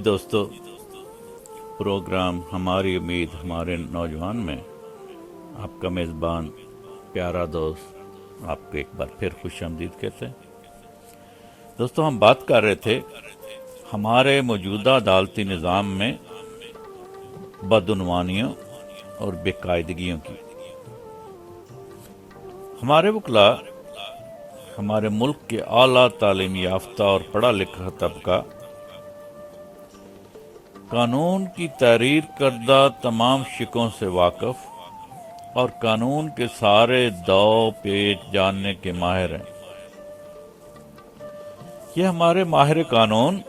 دوستو، پروگرام ہماری امید ہمارے نوجوان میں آپ کا میزبان پیارا دوست آپ کو ایک بار پھر خوش آمدید کہتے ہیں۔ دوستو، ہم بات کر رہے تھے ہمارے موجودہ عدالتی نظام میں بدعنوانیوں اور بے قاعدگیوں کی۔ ہمارے وکلاء ہمارے ملک کے اعلیٰ تعلیم یافتہ اور پڑھا لکھا طبقہ قانون کی تحریر کردہ تمام شقوں سے واقف اور قانون کے سارے داؤ پیچ جاننے کے ماہر ہیں۔ یہ ہمارے ماہر قانون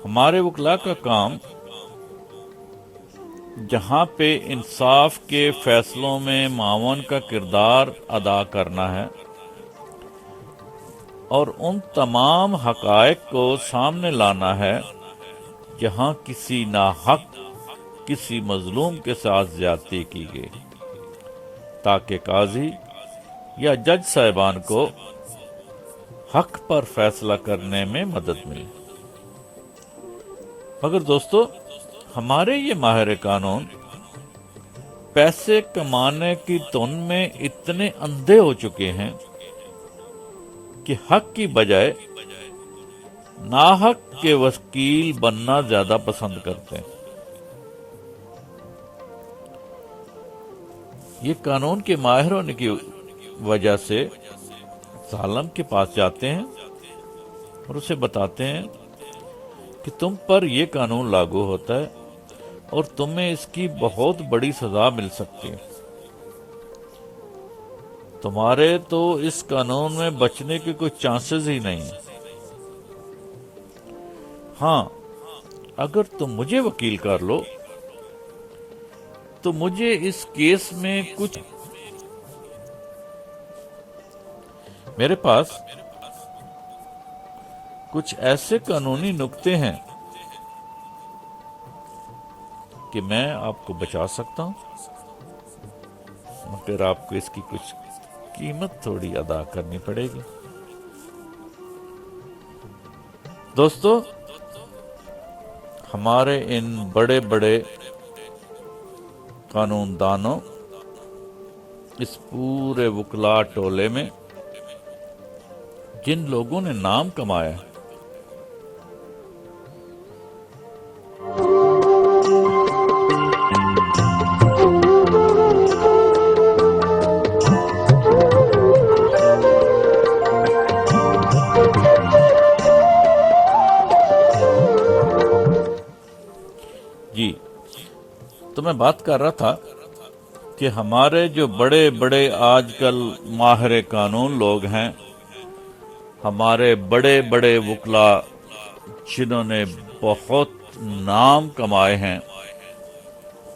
ہمارے وکلاء کا کام جہاں پہ انصاف کے فیصلوں میں معاون کا کردار ادا کرنا ہے اور ان تمام حقائق کو سامنے لانا ہے جہاں کسی ناحق کسی مظلوم کے ساتھ زیادتی کی گئی، تاکہ قاضی یا جج صاحبان کو حق پر فیصلہ کرنے میں مدد ملے۔ مگر دوستو، ہمارے یہ ماہر قانون پیسے کمانے کی دھن میں اتنے اندھے ہو چکے ہیں کہ حق کی بجائے ناحق کے وکیل بننا زیادہ پسند کرتے ہیں۔ یہ قانون کے ماہر ہونے کی وجہ سے ظالم کے پاس جاتے ہیں اور اسے بتاتے ہیں کہ تم پر یہ قانون لاگو ہوتا ہے اور تمہیں اس کی بہت بڑی سزا مل سکتی ہے۔ تمہارے تو اس قانون میں بچنے کے کوئی چانسز ہی نہیں ہیں۔ ہاں، اگر تم مجھے وکیل کر لو تو مجھے اس کیس میں میرے پاس کچھ ایسے قانونی نکتے ہیں کہ میں آپ کو بچا سکتا ہوں، مگر آپ کو اس کی کچھ قیمت تھوڑی ادا کرنی پڑے گی۔ دوستو، ہمارے ان بڑے بڑے قانون دانوں اس پورے وکلاء ٹولے میں جن لوگوں نے نام کمایا ہے، جی تو میں بات کر رہا تھا کہ ہمارے جو بڑے بڑے آج کل ماہر قانون لوگ ہیں، ہمارے بڑے بڑے وکلاء جنہوں نے بہت نام کمائے ہیں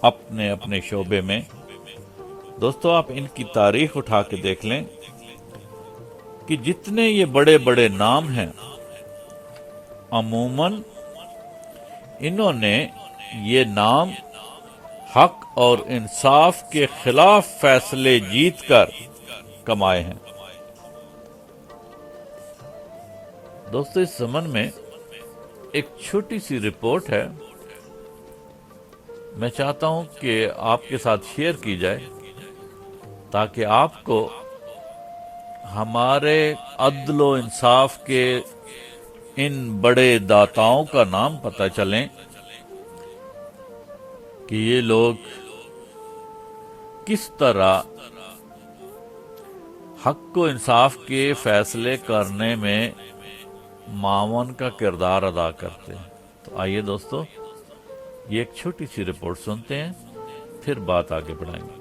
اپنے اپنے شعبے میں، دوستو آپ ان کی تاریخ اٹھا کے دیکھ لیں کہ جتنے یہ بڑے بڑے نام ہیں، عموماً انہوں نے یہ نام حق اور انصاف کے خلاف فیصلے جیت کر کمائے ہیں۔ دوستو، اس زمن میں ایک چھوٹی سی رپورٹ ہے، میں چاہتا ہوں کہ آپ کے ساتھ شیئر کی جائے تاکہ آپ کو ہمارے عدل و انصاف کے ان بڑے داتاؤں کا نام پتہ چلیں کہ یہ لوگ کس طرح حق و انصاف کے فیصلے کرنے میں معاون کا کردار ادا کرتے ہیں۔ تو آئیے دوستو، یہ ایک چھوٹی سی رپورٹ سنتے ہیں، پھر بات آگے بڑھائیں گے۔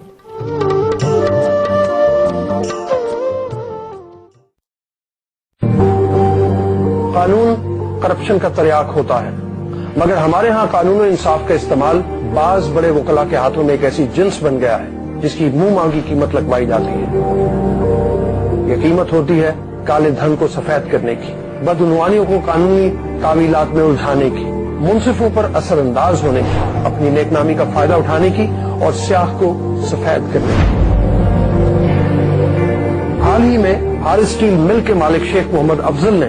قانون کرپشن کا تریاق ہوتا ہے، مگر ہمارے ہاں قانون و انصاف کا استعمال بعض بڑے وکلاء کے ہاتھوں میں ایک ایسی جنس بن گیا ہے جس کی منہ مانگی قیمت لگوائی جاتی ہے۔ یہ قیمت ہوتی ہے کالے دھن کو سفید کرنے کی، بدعنوانیوں کو قانونی تعویلات میں الجھانے کی، منصفوں پر اثر انداز ہونے کی، اپنی نیک نامی کا فائدہ اٹھانے کی اور سیاہ کو سفید کرنے کی۔ حال ہی میں آر اسٹیل مل کے مالک شیخ محمد افضل نے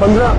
15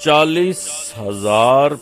40,000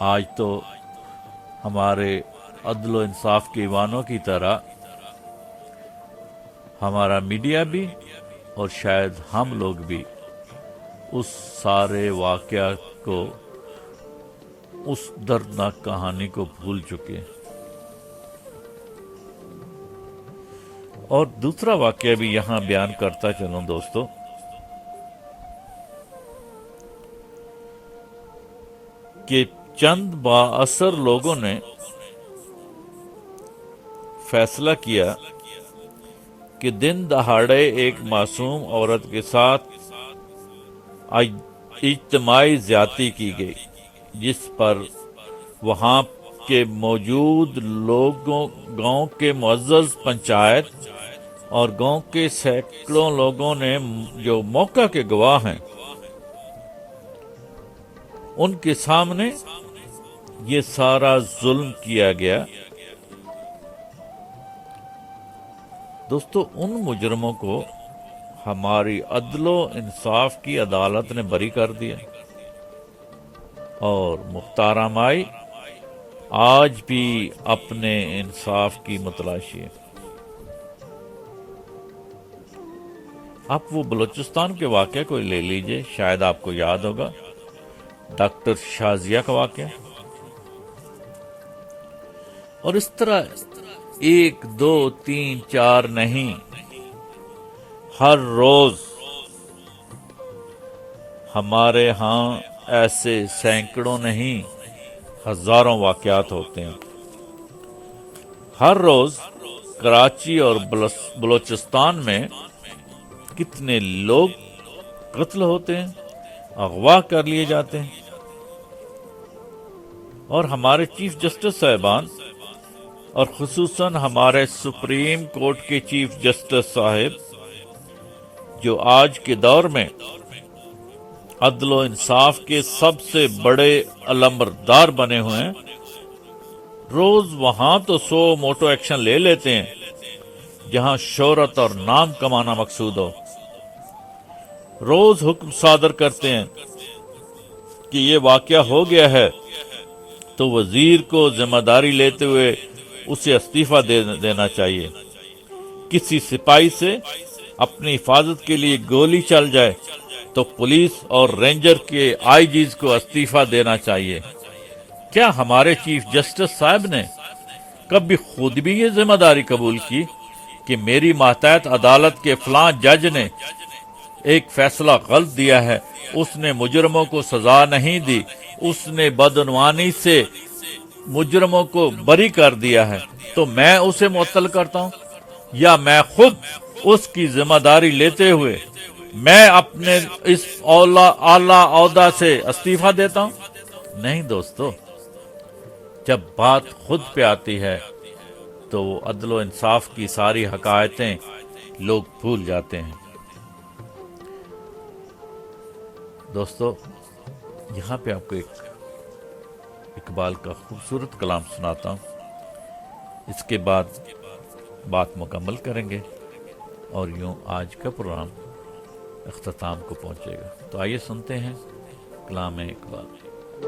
آج تو ہمارے عدل و انصاف کے ایوانوں کی طرح ہمارا میڈیا بھی اور شاید ہم لوگ بھی اس سارے واقعات کو، اس دردناک کہانی کو بھول چکے ہیں۔ اور دوسرا واقعہ بھی یہاں بیان کرتا چلوں دوستو، کہ چند بااثر لوگوں نے فیصلہ کیا کہ دن دہاڑے ایک معصوم عورت کے ساتھ اجتماعی زیادتی کی گئی، جس پر وہاں کے موجود لوگوں، گاؤں کے معزز پنچایت اور گاؤں کے سینکڑوں لوگوں نے جو موقع کے گواہ ہیں، ان کے سامنے یہ سارا ظلم کیا گیا۔ دوستو، ان مجرموں کو ہماری عدل و انصاف کی عدالت نے بری کر دیا، اور مختار مائی آج بھی اپنے انصاف کی متلاشی ہے۔ آپ وہ بلوچستان کے واقعے کو لے لیجئے، شاید آپ کو یاد ہوگا، ڈاکٹر شازیہ کا واقعہ۔ اور اس طرح 1 2 3 4 نہیں، ہر روز ہمارے ہاں ایسے سینکڑوں نہیں، ہزاروں واقعات ہوتے ہیں۔ ہر روز کراچی اور بلوچستان میں کتنے لوگ قتل ہوتے ہیں، اغوا کر لیے جاتے ہیں، اور ہمارے چیف جسٹس صاحبان اور خصوصاً ہمارے سپریم کورٹ کے چیف جسٹس صاحب، جو آج کے دور میں عدل و انصاف کے سب سے بڑے علمبردار بنے ہوئے ہیں، روز وہاں تو 100 موٹو ایکشن لے لیتے ہیں جہاں شہرت اور نام کمانا مقصود ہو۔ روز حکم صادر کرتے ہیں کہ یہ واقعہ ہو گیا ہے تو وزیر کو ذمہ داری لیتے ہوئے اسے استعفیٰ دینا چاہیے۔ کسی سپاہی سے اپنی حفاظت کے لیے گولی چل جائے تو پولیس اور رینجر کے آئی جیز کو استعفیٰ دینا چاہیے۔ کیا ہمارے چیف جسٹس صاحب نے کبھی خود بھی یہ ذمہ داری قبول کی کہ میری ماتحت عدالت کے فلاں جج نے ایک فیصلہ غلط دیا ہے، اس نے مجرموں کو سزا نہیں دی، اس نے بدعنوانی سے مجرموں کو بری کر دیا ہے، تو میں اسے معطل کرتا ہوں، یا میں خود اس کی ذمہ داری لیتے ہوئے میں اپنے اس اعلیٰ عہدہ سے استعفیٰ دیتا ہوں؟ نہیں دوستو، جب بات خود پہ آتی ہے تو وہ عدل و انصاف کی ساری حقائقیں لوگ بھول جاتے ہیں۔ دوستو، یہاں پہ آپ کو ایک اقبال کا خوبصورت کلام سناتا ہوں، اس کے بعد بات مکمل کریں گے اور یوں آج کا پروگرام اختتام کو پہنچے گا۔ تو آئیے سنتے ہیں کلام اقبال۔